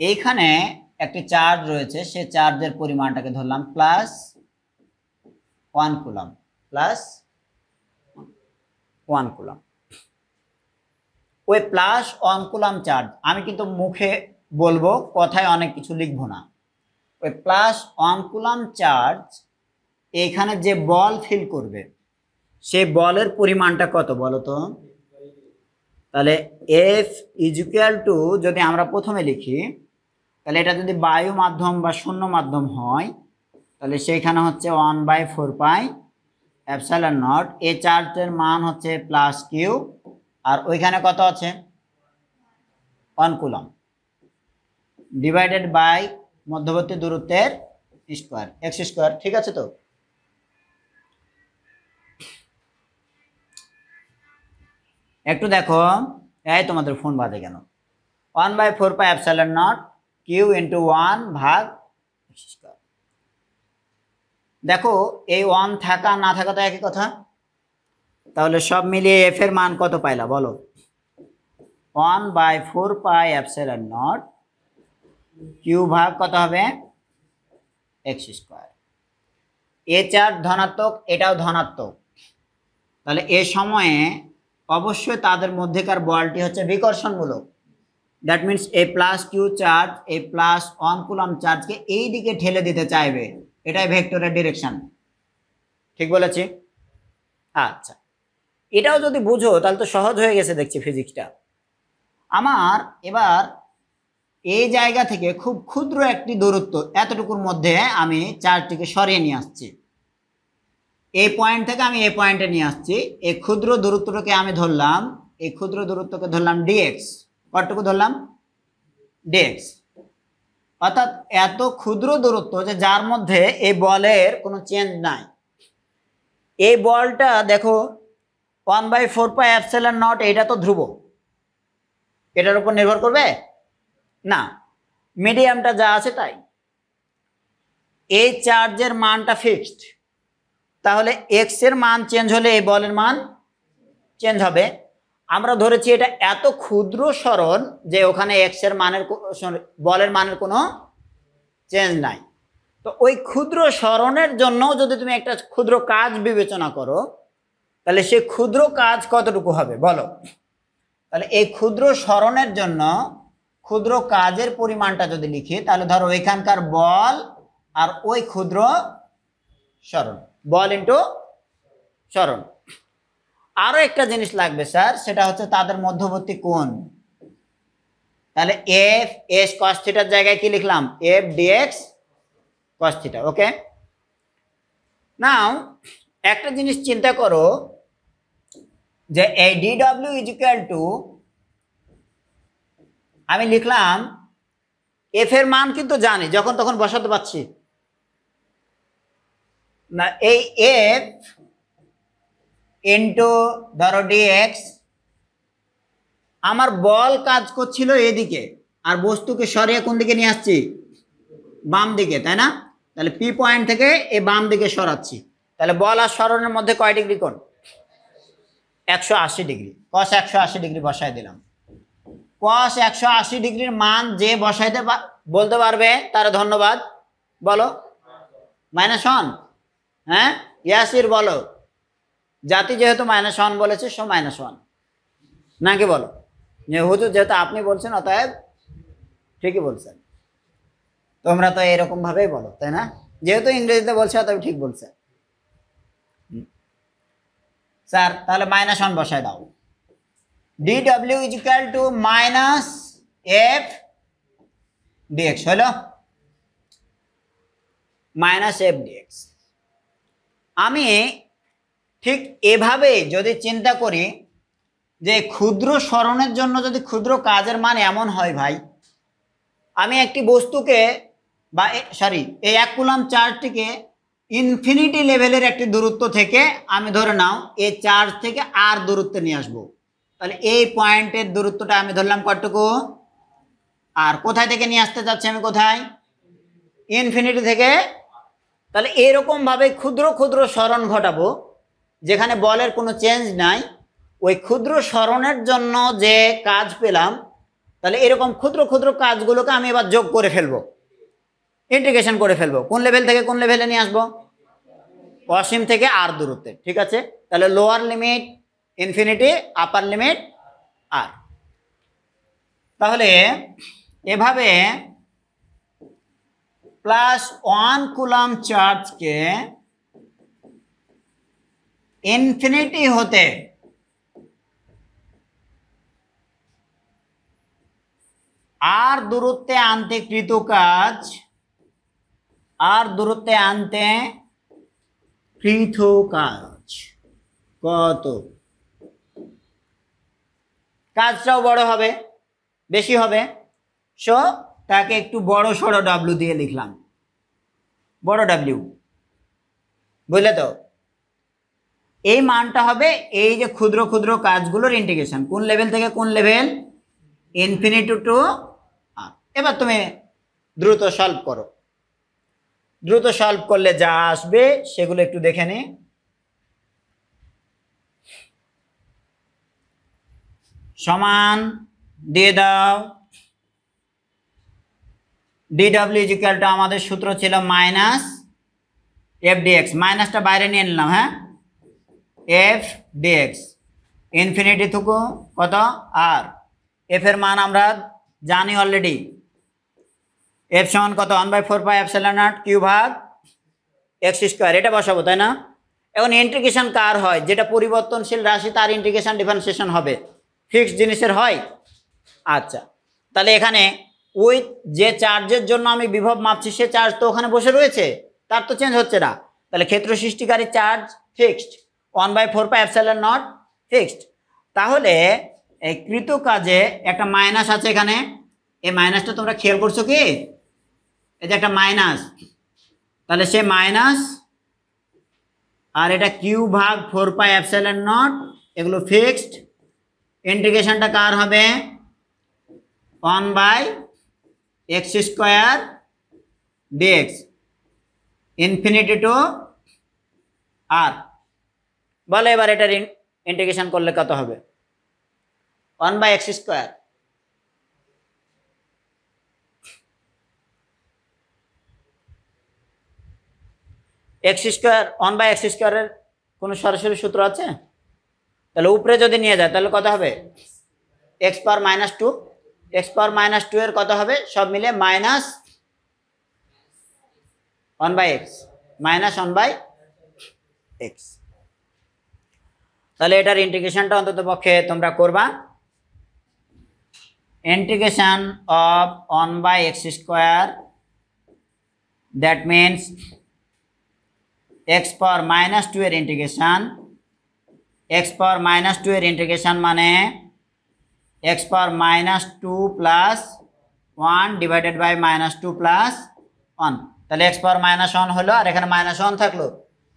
এইখানে একটি চার্জ রয়েছে, সে চার্জের পরিমাণটাকে ধরলাম +1 কুলম্ব, +1 কুলম্ব। ওই +1 কুলম্ব চার্জ আমি কিন্তু মুখে বলবো, কথায় অনেক কিছু লিখবো না। ওই +1 কুলম্ব চার্জ এখানে যে বল ফিল করবে, সেই বলের পরিমাণটা কত বলো তো? তাহলে F = যদি আমরা প্রথমে লিখি, তাহলে এটা যদি বায়ু মাধ্যম বা শূন্য মাধ্যম হয়, তাহলে সেইখানে হচ্ছে 1/4πε0। এই চার্জের মান হচ্ছে +q, আর ওইখানে কত আছে? 1 কুলম্ব ডিভাইডেড বাই মধ্যবর্তী দূরত্বের স্কয়ার, x স্কয়ার। ঠিক আছে? তো একটু দেখো, এই তোমাদের ফোন বাজে কেন? 1/4πε0 q × 1/x²। দেখো এই 1 থাকা না থাকা তো একই কথা। তাহলে সব মিলিয়ে f এর মান কত পাইলা বলো? 1/4πε0 q ভাগ কত হবে? x²। এ চার্জ ধনাত্মক, এটাও ধনাত্মক, তাহলে এ সময়ে অবশ্যই তাদের মধ্যেকার বলটি হচ্ছে বিকর্ষণমূলক। দ্যাট মিনস এই +q চার্জ এই +1 কুলম্ব চার্জকে এই দিকে ঠেলে দিতে চাইবে, এটাই ভেক্টরের ডিরেকশন। ঠিক বলেছি? আচ্ছা, এটাও যদি বুঝো তাহলে তো সহজ হয়ে গেছে দেখছি ফিজিক্সটা আমার। এবার এই জায়গা থেকে খুব ক্ষুদ্র একটি দূরত্ব, এতটুকুর মধ্যে আমি চার্জটিকে সরিয়ে নিয়ে আসছি। এই পয়েন্ট থেকে আমি এই পয়েন্টে নিয়ে আসছি। এই ক্ষুদ্র দূরত্বটাকে আমি ধরলাম, এই ক্ষুদ্র দূরত্বকে ধরলাম dx। কতটুকু ধরলাম? dx। অর্থাৎ এত ক্ষুদ্র দূরত্ব যে যার মধ্যে এই বলের কোনো চেঞ্জ নাই। এই বলটা দেখো 1/4πε0, এটা তো ধ্রুব, এটার উপর নির্ভর করবে না, মিডিয়ামটা যা আছে তাই। এই চার্জের মানটা ফিক্সড, তাহলে এক্স এর মান চেঞ্জ হলে এই বলের মান চেঞ্জ হবে। আমরা ধরেছি এটা এত ক্ষুদ্র সরণ যে ওখানে এক্স এর মানের বলের মানের কোনো চেঞ্জ নাই। তো ওই ক্ষুদ্র সরণের জন্য যদি তুমি একটা ক্ষুদ্র কাজ বিবেচনা করো, তাহলে সেই ক্ষুদ্র কাজ কতটুকু হবে বলো? তাহলে এই ক্ষুদ্র সরণের জন্য ক্ষুদ্র কাজের পরিমাণটা যদি লিখি, তাহলে ধরো এখানকার বল আর ওই ক্ষুদ্র সরণ, বল ইন্টু সরণ। আরো একটা জিনিস লাগবে স্যার, সেটা হচ্ছে তাদের মধ্যবর্তী কোণ। তাহলে এফ এস cos θ জায়গায় কি লিখলাম? f dx cos θ। ওকে, নাও একটা জিনিস চিন্তা করো যে এই dw আমি লিখলাম এফ এর মান কিন্তু জানি, যখন তখন বসাতে পারছি না। এই এফ ইন্টু ধরো dx, আমার বল কাজ করছিল এদিকে, আর বস্তুকে সরিয়ে কোন দিকে নিয়ে আসছি? বাম দিকে, তাই না? তাহলে পি পয়েন্ট থেকে এই বাম দিকে সরাচ্ছি। তাহলে বল আর সরণের মধ্যে কয় ডিগ্রি কোণ? 180 ডিগ্রি। cos 180 ডিগ্রি বসাই দিলাম। cos 180 ডিগ্রির মান যে বসাইতে বলতে পারবে তার ধন্যবাদ। বলো -1। হ্যাঁ, ইয়াসির বলো। জাতি যেহেতু -1 বলেছে, সো -1 নাকি বলো? হুজুর যেহেতু আপনি বলছেন অতএব ঠিকই বলছেন। তোমরা তো এরকম ভাবেই বলো, তাই না? যেহেতু ইংরেজিতে বলছে অতএব ঠিক বলছে। স্যার তাহলে -1 বসায় দাও। dw -f dx হলো -f dx। আমি ঠিক এভাবে যদি চিন্তা করি যে ক্ষুদ্র সরণের জন্য যদি ক্ষুদ্র কাজের মান এমন হয় ভাই, আমি একটি বস্তুকে বা সরি এই 1 কুলম্ব চার্জটিকে ইনফিনিটি লেভেলের একটি দূরত্ব থেকে আমি ধরে নাও এই চার্জ থেকে আর দূরত্বে নিয়ে আসবো। তাহলে এই পয়েন্টের দূরত্বটা আমি ধরলাম কতটুকু? আর কোথায় থেকে নিয়ে আসতে যাচ্ছি আমি? কোথায়? ইনফিনিটি থেকে। তাহলে এরকম ভাবে ক্ষুদ্র ক্ষুদ্র সরণ ঘটাবো যেখানে বলের কোনো চেঞ্জ নাই, ওই ক্ষুদ্র সরণের জন্য যে কাজ পেলাম, তাহলে এরকম ক্ষুদ্র ক্ষুদ্র কাজগুলোকে আমি এবার যোগ করে ফেলবো, ইন্টিগ্রেশন করে ফেলবো। কোন লেভেল থেকে কোন লেভেলে নিয়ে আসবো? অসীম থেকে আর দূরত্বে। ঠিক আছে, তাহলে lower limit infinity, upper limit R. তাহলে এভাবে +1 কুলম্ব চার্জকে ইনফিনিটি হতে আর দূরত্বে আনতে কৃত কাজ, আর দূরত্বে আনতে কৃত কাজ কত? কাজটাও বড় হবে, বেশি হবে, সো তাকে একটু বড় সড়ো ডাব্লিউ দিয়ে লিখলাম, বড় ডাব্লিউ, বুঝলে তো? এই মানটা হবে এই যে ক্ষুদ্র ক্ষুদ্র কাজগুলোর ইন্টিগ্রেশন, কোন লেভেল থেকে কোন লেভেল? ইনফিনিটি টু আর। এবার তুমি দ্রুত সলভ করো, দ্রুত সলভ করলে যা আসবে সেগুলো একটু দেখে নে। সমান দিয়ে দাও, ডিডব্লিউ ইকুয়াল টু আমাদের সূত্র ছিল মাইনাস এফ ডিএক্স, মাইনাসটা বাইরে নিয়ে নিলাম, হ্যাঁ, এফ ডিএক্স ইনফিনিটি থেকে কত আর। এফ এর মান আমরা জানি অলরেডি, এফ সমান কত? 1/4πε0 কিউ ভাগ এক্স স্কোয়ার, এটা বসাবো তাই না? এখন ইন্টিগ্রেশন কার হয়? যেটা পরিবর্তনশীল রাশি তার ইন্টিগ্রেশন ডিফারেন্সিয়েশন হবে, ফিক্সড জিনিসের হয়। আচ্ছা, তাহলে এখানে ওই যে চার্জের জন্য আমি বিভব মাপছি সে চার্জ তো ওখানে বসে রয়েছে, তার তো চেঞ্জ হচ্ছে না। তাহলে ক্ষেত্র সৃষ্টিকারী চার্জ ফিক্সড, 1/4πε0 ফিক্সড। তাহলে এই কৃত কাজে একটা মাইনাস আছে এখানে, এই মাইনাসটা তোমরা খেয়াল করছো কি? এই যে একটা মাইনাস, তাহলে সে মাইনাস, আর এটা কিউ ভাগ 4πε0, এগুলো ফিক্সড। ইন্টিগ্রেশনটা কার হবে? 1/x² dx ইনফিনিটি টু আর। বলে এবার এটার ইন্টিগ্রেশন করলে কত হবে? 1/x²। x², 1/x² এর কোনো সরাসরি সূত্র আছে? তাহলে উপরে যদি নিয়ে যায় তাহলে কত হবে? x⁻², x⁻² এর কত হবে? সব মিলে -1/x, -1/x। তাহলে এটার ইন্টিগ্রেশনটা অন্তত পক্ষে তোমরা করবা। Integration of 1/x², that means x⁻² এর ইন্টিগ্রেশন, x⁻² এর ইন্টিগ্রেশন মানে x⁻² + 1 ডিভাইডেড বাই -2 + 1। তাহলে x⁻1 হলো, আর এখানে -1 থাকলো,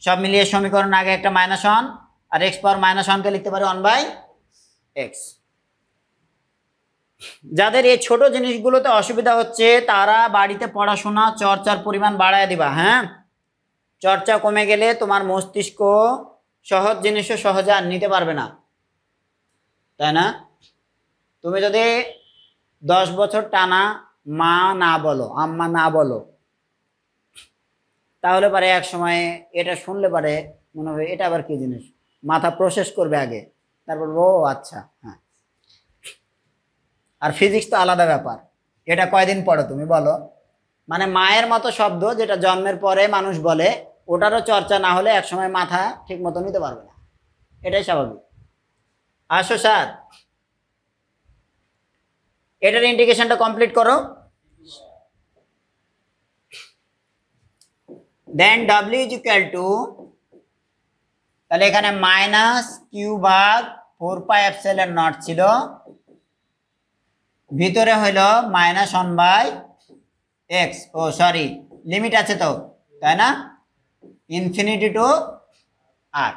সব মিলিয়ে সমীকরণ আগে একটা -1 আর x⁻1 কে লিখতে পারি 1/x। যাদের এই ছোট জিনিসগুলোতে অসুবিধা হচ্ছে তারা বাড়িতে পড়াশোনা চর্চার পরিমাণ বাড়ায় দিবা, হ্যাঁ। চর্চা কমে গেলে তোমার মস্তিষ্ক সহজ জিনিসও সহজে আর নিতে পারবে না, তাই না? তুমি যদি 10 বছর টানা মা না বলো, আম্মা না বলো, তাহলে পারে এক সময় এটা শুনলে পারে মনে হবে এটা আবার কি জিনিস, মাথা প্রসেস করবে আগে, তারপর ও আচ্ছা হ্যাঁ। আর ফিজিক্স তো আলাদা ব্যাপার, এটা কয়দিন পড়ো তুমি বলো? মানে মায়ের মতো শব্দ যেটা জন্মের পরে মানুষ বলে, ওটারও চর্চা না হলে একসময় মাথা ঠিক মতো নিতে পারবে না, এটাই স্বাভাবিক। আসো স্যার, এটার ইন্টিগ্রেশনটা কমপ্লিট করো। দেন w ইজ ইকুয়াল টু, তাহলে এখানে -q ভাগ 4πε0 ছিল, ভিতরে হইল -1/x, ও সরি লিমিট আছে তো, তাই না? ইনফিনিটি টু আর।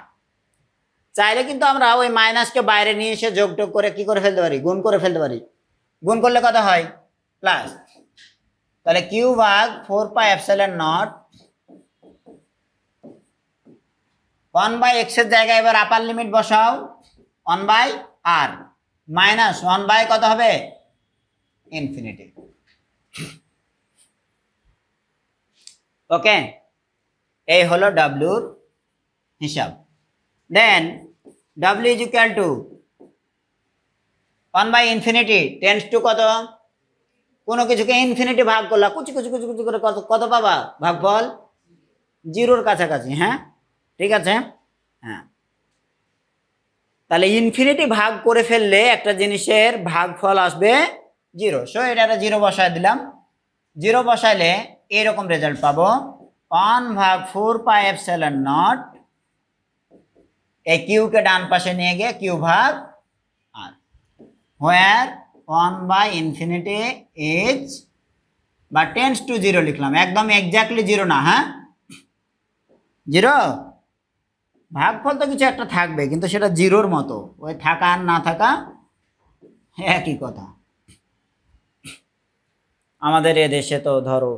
চাইলে কিন্তু আমরা ওই মাইনাসকে বাইরে নিয়ে এসে যোগ টোগ করে কি করে ফেলতে পারি? গুণ করে ফেলতে পারি। গুণ করলে কত হয়? প্লাস। তাহলে q ভাগ 4πε0 1/x এর জায়গায় এবার আপার লিমিট বসাও 1/r মাইনাস 1 কত হবে ইনফিনিটি। ওকে, এই হলো ডাব্লিউর হিসাব। Then W is equal to 1/ইনফিনিটি টেন্ডস টু কত, কোনো কিছুকে ইনফিনিটি ভাগ করলা কুচি কুচি কুচি কুচি করে কত কত পাবা ভাগফল 0-র কাছাকাছি। হ্যাঁ ঠিক আছে। হ্যাঁ, তাহলে ইনফিনিটি ভাগ করে ফেললে একটা জিনিসের ভাগফল আসবে 0। সো এটা 0 বসায় দিলাম। 0 বসাইলে এরকম রেজাল্ট পাবো 1/4πε0 এই কিউকে ডান পাশে নিয়ে গিয়ে কিউ ভাগ আর, হোয়ার 1/ইনফিনিটি ইজ বা টেন্ডস টু 0 লিখলাম, একদম এক্স্যাক্টলি 0 না। হ্যাঁ 0, ভাগফল তো কিছু একটা থাকবে কিন্তু সেটা 0-র মতো, ওই থাকা আর না থাকা একই কথা। আমাদের এ দেশে তো ধরো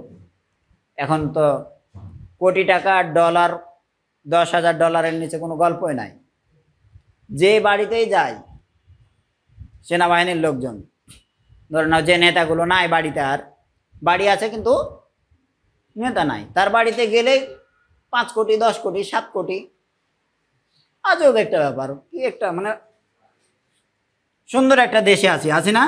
এখন তো কোটি টাকা ডলার, 10,000 ডলারের নিচে কোনো গল্পই নাই। যে বাড়িতেই যায় সেনাবাহিনীর লোকজন, ধরে নাও যে নেতাগুলো নাই বাড়িতে, আর বাড়ি আছে কিন্তু নেতা নাই, তার বাড়িতে গেলে 5 কোটি 10 কোটি 7 কোটি, আজব একটা ব্যাপার। কি একটা মানে সুন্দর একটা দেশে আছি না?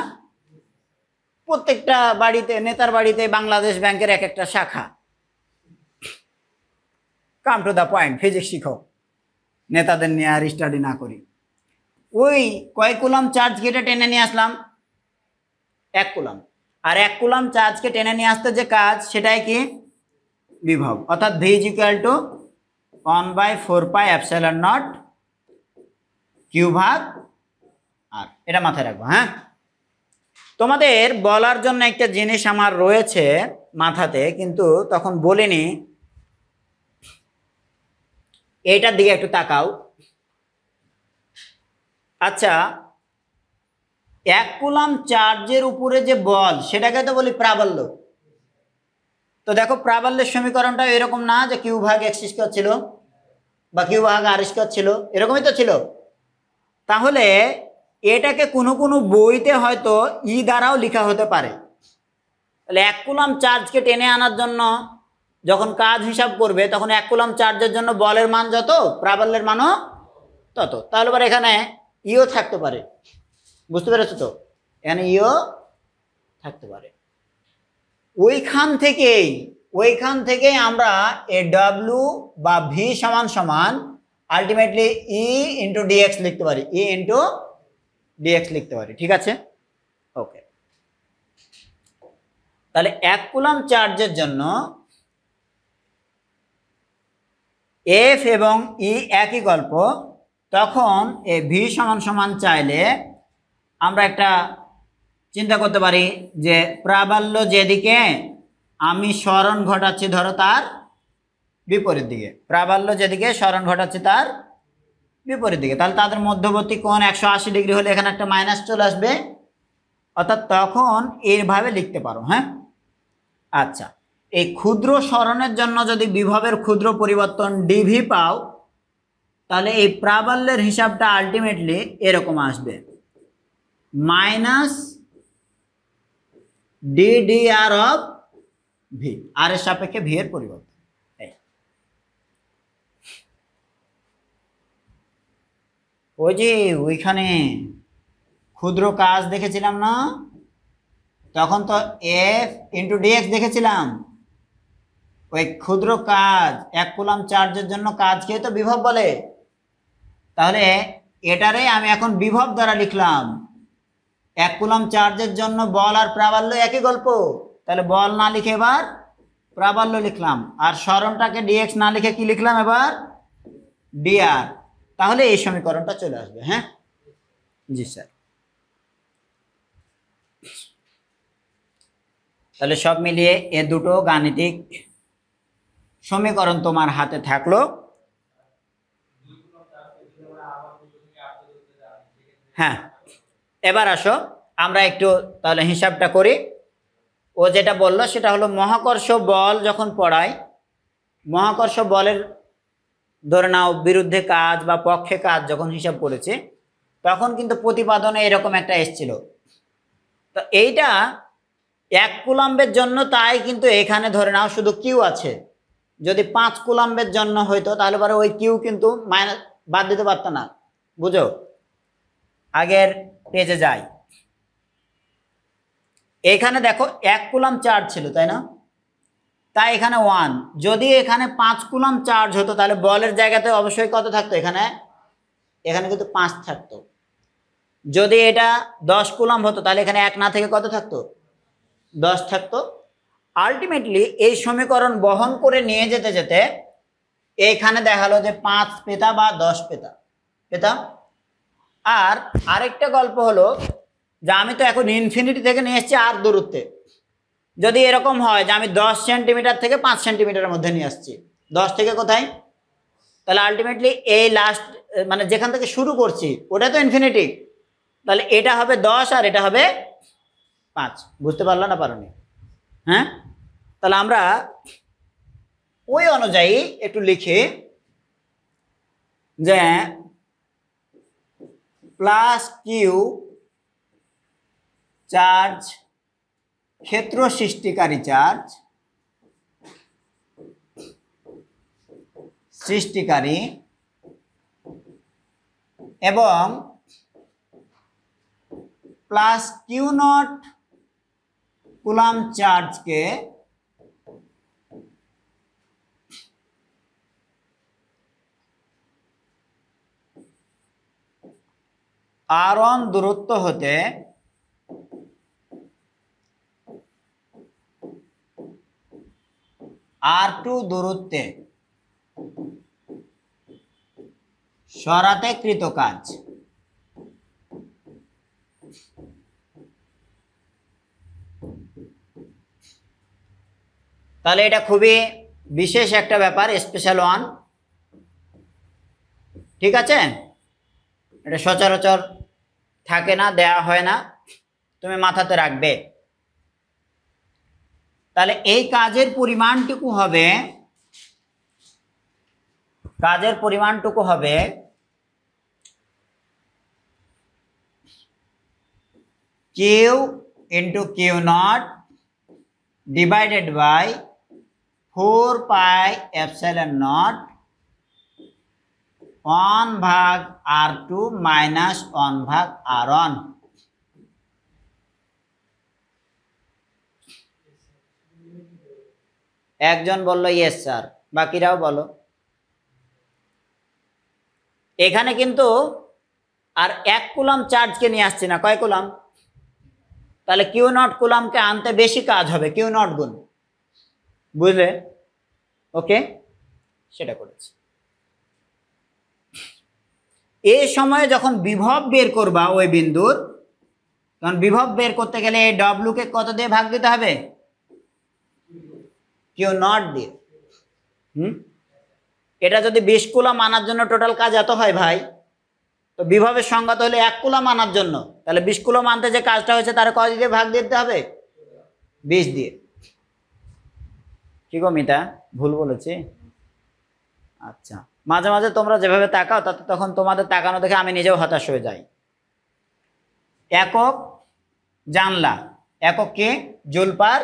প্রত্যেকটা বাড়িতে, নেতার বাড়িতে বাংলাদেশ ব্যাংকের এক একটা শাখা। Come to the point, physics শিখো, নেতাদের নিয়ে আর স্টাডি না করি। ওই কয় কুলাম চার্জ কেটে টেনে নিয়ে আসলাম 1 কুলাম, আর 1 কুলাম চার্জকে টেনে নিয়ে আসতে যে কাজ সেটাই কি বিভব, অর্থাৎ V is equal to 1/4πε0 Q ভাগ আর, এটা মাথায় রাখবো। হ্যাঁ, তোমাদের বলার জন্য একটা জিনিস আমার রয়েছে মাথাতে কিন্তু তখন বলিনি, এইটার দিকে একটু তাকাও। আচ্ছা, 1 কুলাম চার্জের উপরে যে বল সেটাকে তো বলি প্রাবল্য। তো দেখো প্রাবল্যের সমীকরণটা এরকম না যে কিউ ভাগ এক্স স্কয়ার ছিল বা কিউ ভাগ আর স্কয়ার ছিল, এরকমই তো ছিল। তাহলে এটাকে কোনো কোনো বইতে হয়তো ই দ্বারাও লেখা হতে পারে। তাহলে 1 কুলাম চার্জকে টেনে আনার জন্য যখন কাজ হিসাব করবে তখন 1 কুলাম চার্জের জন্য বলের মান যত, প্রাবল্যের মানও তত। তাহলে এবার এখানে ইও থাকতে পারে, বুঝতে পেরেছো তো? এখানে ইও থাকতে পারে। ওইখান থেকেই আমরা এ ডাব্লিউ বা ভি সমান সমান আলটিমেটলি ই ইন্টু ডিএক্স লিখতে পারি, ই ইন্টু ডিএক্স লিখতে পারি। ঠিক আছে, ওকে। তাহলে 1 কুলাম চার্জের জন্য এফ এবং ই একই গল্প। তখন এ ভি সমান সমান চাইলে আমরা একটা চিন্তা করতে পারি যে প্রাবল্য যেদিকে আমি সরণ ঘটাচ্ছি ধরো তার বিপরীত দিকে, প্রাবল্য যেদিকে সরণ ঘটাচ্ছি তার বিপরীত দিকে, তাহলে তাদের মধ্যবর্তী কোণ 180 ডিগ্রি হলে এখানে একটা মাইনাস চলে আসবে, অর্থাৎ তখন এইভাবে লিখতে পারো। হ্যাঁ, আচ্ছা, এই ক্ষুদ্র সরণের জন্য যদি বিভবের ক্ষুদ্র পরিবর্তন ডিভি পাও তাহলে এই প্রাবল্যের হিসাবটা আলটিমেটলি এরকম আসবে, মাইনাস ডিডিআর অফ ভি, আর এর সাপেক্ষে ভি এর পরিবর্তন। ওই যে ওইখানে ক্ষুদ্র কাজ দেখেছিলাম না, তখন তো এফ ইন্টু ডিএক্স দেখেছিলাম। ওই ক্ষুদ্র কাজ 1 কুলাম চার্জের জন্য কাজকে তো বিভব বলে। তাহলে এটারে আমি এখন বিভব দ্বারা লিখলাম। 1 কুলাম চার্জের জন্য বল আর প্রাবল্য একই গল্প, তাহলে বল না লিখে এবার প্রাবল্য লিখলাম, আর সরণটাকে ডিএক্স না লিখে কি লিখলাম এবার ডিআর। তাহলে এই সমীকরণটা চলে আসবে। হ্যাঁ জি স্যার। তাহলে সব মিলিয়ে এ দুটো গাণিতিক সমীকরণ তোমার হাতে থাকলো। হ্যাঁ, এবার আসো আমরা একটু তাহলে হিসাবটা করি। ও যেটা বললো সেটা হলো মহাকর্ষ বল যখন পড়ায়, মহাকর্ষ বলের ধরে নাও বিরুদ্ধে কাজ বা পক্ষে কাজ যখন হিসাব করেছে তখন কিন্তু প্রতিপাদনে এরকম একটা এসেছিল। তো এইটা 1 কুলম্বের জন্য, তাই কিন্তু এখানে ধরে নাও শুধু কিউ আছে। যদি 5 কুলম্বের জন্য হইতো তাহলে পরে ওই কিউ কিন্তু মাইনাস বাদ দিতে পারতো না। বুঝো, আগের পেজে যাই। এখানে দেখো 1 কুলম্ব চার্জ ছিল, তাই না? তাই এখানে 1। যদি এখানে 5 কুলম্ব চার্জ হতো তাহলে বলের জায়গাতে অবশ্যই কত থাকতো? এখানে কিন্তু 5 থাকতো। যদি এটা 10 কুলম্ব হতো তাহলে এখানে 1 না থেকে কত থাকতো? 10 থাকতো। আলটিমেটলি এই সমীকরণ বহন করে নিয়ে যেতে যেতে এইখানে দেখালো যে 5 পেতা বা 10 পেতা। আর আরেকটা গল্প হলো যে আমি তো এখন ইনফিনিটি থেকে নিয়ে এসেছি আর দূরত্বে। যদি এরকম হয় যে আমি 10 সেন্টিমিটার থেকে 5 সেন্টিমিটারের মধ্যে নিয়ে আসছি, 10 থেকে কোথায়, তাহলে আলটিমেটলি এই লাস্ট মানে যেখান থেকে শুরু করছি ওটা তো ইনফিনিটি, তাহলে এটা হবে 10 আর এটা হবে 5। বুঝতে পারলো না পারোনি? হ্যাঁ, তাহলে আমরা ওই অনুযায়ী একটু লিখি যে প্লাস কিউ চার্জ, ক্ষেত্র সৃষ্টিকারী চার্জ, এবং প্লাস কিউ নট কুলাম্ব চার্জকে r1 দূরত্ব হতে r2 দূরত্বে সরাতে কৃত কাজ। তাহলে এটা খুবই বিশেষ একটা ব্যাপার, স্পেশাল ওয়ান। ঠিক আছে, এটা সচরাচর থাকে না, দেয়া হয় না, তুমি মাথাতে রাখবে। তাহলে এই কাজের পরিমাণটুকু হবে Q into Q naught divided by 4 pi epsilon naught 1/r2 minus 1/r1। একজন বললো ইয়েস স্যার, বাকিরাও বলো। এখানে কিন্তু আর 1 কুলাম্ব চার্জকে নিয়ে আসছি না, কয় কুলাম্ব? তাহলে কিউ নট কুলাম্বকে আনতে বেশি কাজ হবে, কিউ নট গুণ। বুঝলে? ওকে, সেটা করেছি। এই সময়ে যখন বিভব বের করবা ওই বিন্দুর, তখন বিভব বের করতে গেলে ডব্লু কে কত দিয়ে ভাগ দিতে হবে? কিউ নট দিয়ে। এটা যদি 20 কুলাম্ব আনার জন্য টোটাল কাজ এত হয় ভাই, তো বিভবের সংজ্ঞা তো হলে 1 কুলাম্ব আনার জন্য, তাহলে 20 কুলাম্ব আনতে যে কাজটা হয়েছে তার কত দিয়ে ভাগ দিতে হবে? 20 দিয়ে। কি গো মিতা, ভুল বলেছি? আচ্ছা, মাঝে মাঝে তোমরা যেভাবে তাকাও তাতে তখন তোমাদের তাকানো দেখে আমি নিজেও হতাশ হয়ে যাই। একক জানলা, একক কি? জুল পার,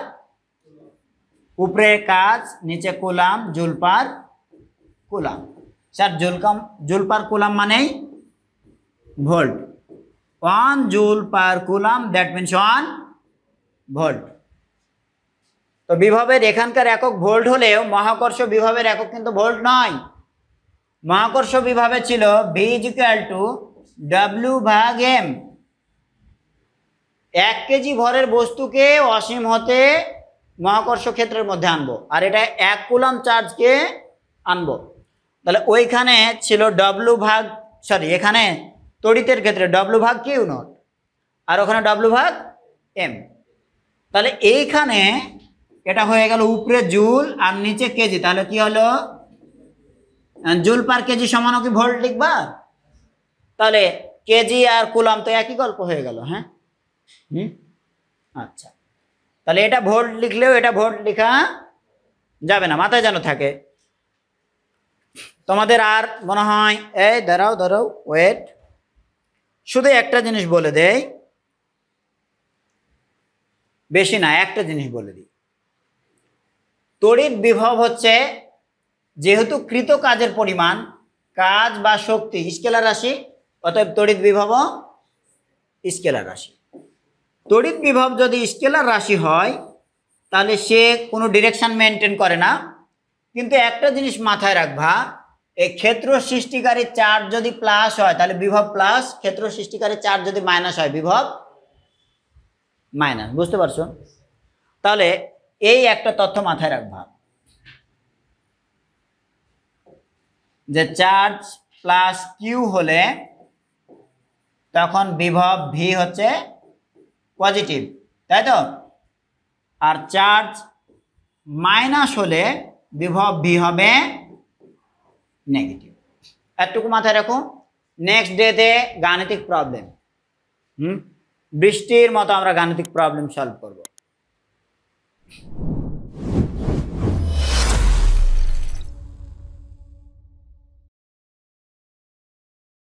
উপরে কাজ, নিচে coulomb, joule per coulomb. Sir joule per coulomb মানেই volt. 1 joule per coulomb, that means 1 volt. তো বিভবের এখানকার একক ভোল্ট হলেও মহাকর্ষ বিভবের একক কিন্তু ভোল্ট নয়। মহাকর্ষ বিভবে ছিল V W/m। 1 কেজি ভরের বস্তুকে অসীম হতে মহাকর্ষ ক্ষেত্রের মধ্যে আনবো, আর এটা 1 কুলাম্ব চার্জকে আনবো। তাহলে ওইখানে ছিল এখানে তড়িতের ক্ষেত্রে W/কিউ নট, আর ওখানে W/m। তাহলে এইখানে এটা হয়ে গেল উপরে জুল আর নিচে কেজি, তাহলে কি হলো? জুল পার কেজি সমান কি ভোল্ট লিখবা? তাহলে কেজি আর কুলাম্ব তো একই গল্প হয়ে গেল। হ্যাঁ, আচ্ছা, তাহলে এটা ভোল্ট লিখলেও এটা ভোল্ট লেখা যাবে না, মাথায় যেন থাকে। তোমাদের আর মনে হয় এই দাঁড়াও দাঁড়াও ওয়েট, শুধু একটা জিনিস বলে দেই, বেশি না, একটা জিনিস বলে দিই। তড়িৎ বিভব হচ্ছে যেহেতু কৃত কাজের পরিমাণ, কাজ বা শক্তি স্কেলার রাশি, অতএব তড়িৎ বিভবও স্কেলার রাশি। তড়িৎ বিভব যদি স্কেলার রাশি হয় তাহলে সে কোনো ডিরেকশন মেনটেন করে না, কিন্তু একটা জিনিস মাথায় রাখবা, এই ক্ষেত্র সৃষ্টিকারী চার্জ যদি প্লাস হয় তাহলে বিভব প্লাস, ক্ষেত্র সৃষ্টিকারী চার্জ যদি মাইনাস হয় বিভব মাইনাস। বুঝতে পারছো? তাহলে এই একটা তথ্য মাথায় রাখবা যে চার্জ প্লাস কিউ হলে তখন বিভব ভি হচ্ছে পজিটিভ, তাই তো? আর চার্জ মাইনাস হলে বিভব ভি হবে নেগেটিভ। এতটুকু মাথায় রাখো। নেক্সট ডেতে গাণিতিক প্রবলেম, বৃষ্টির মতো আমরা গাণিতিক প্রবলেম সলভ করব।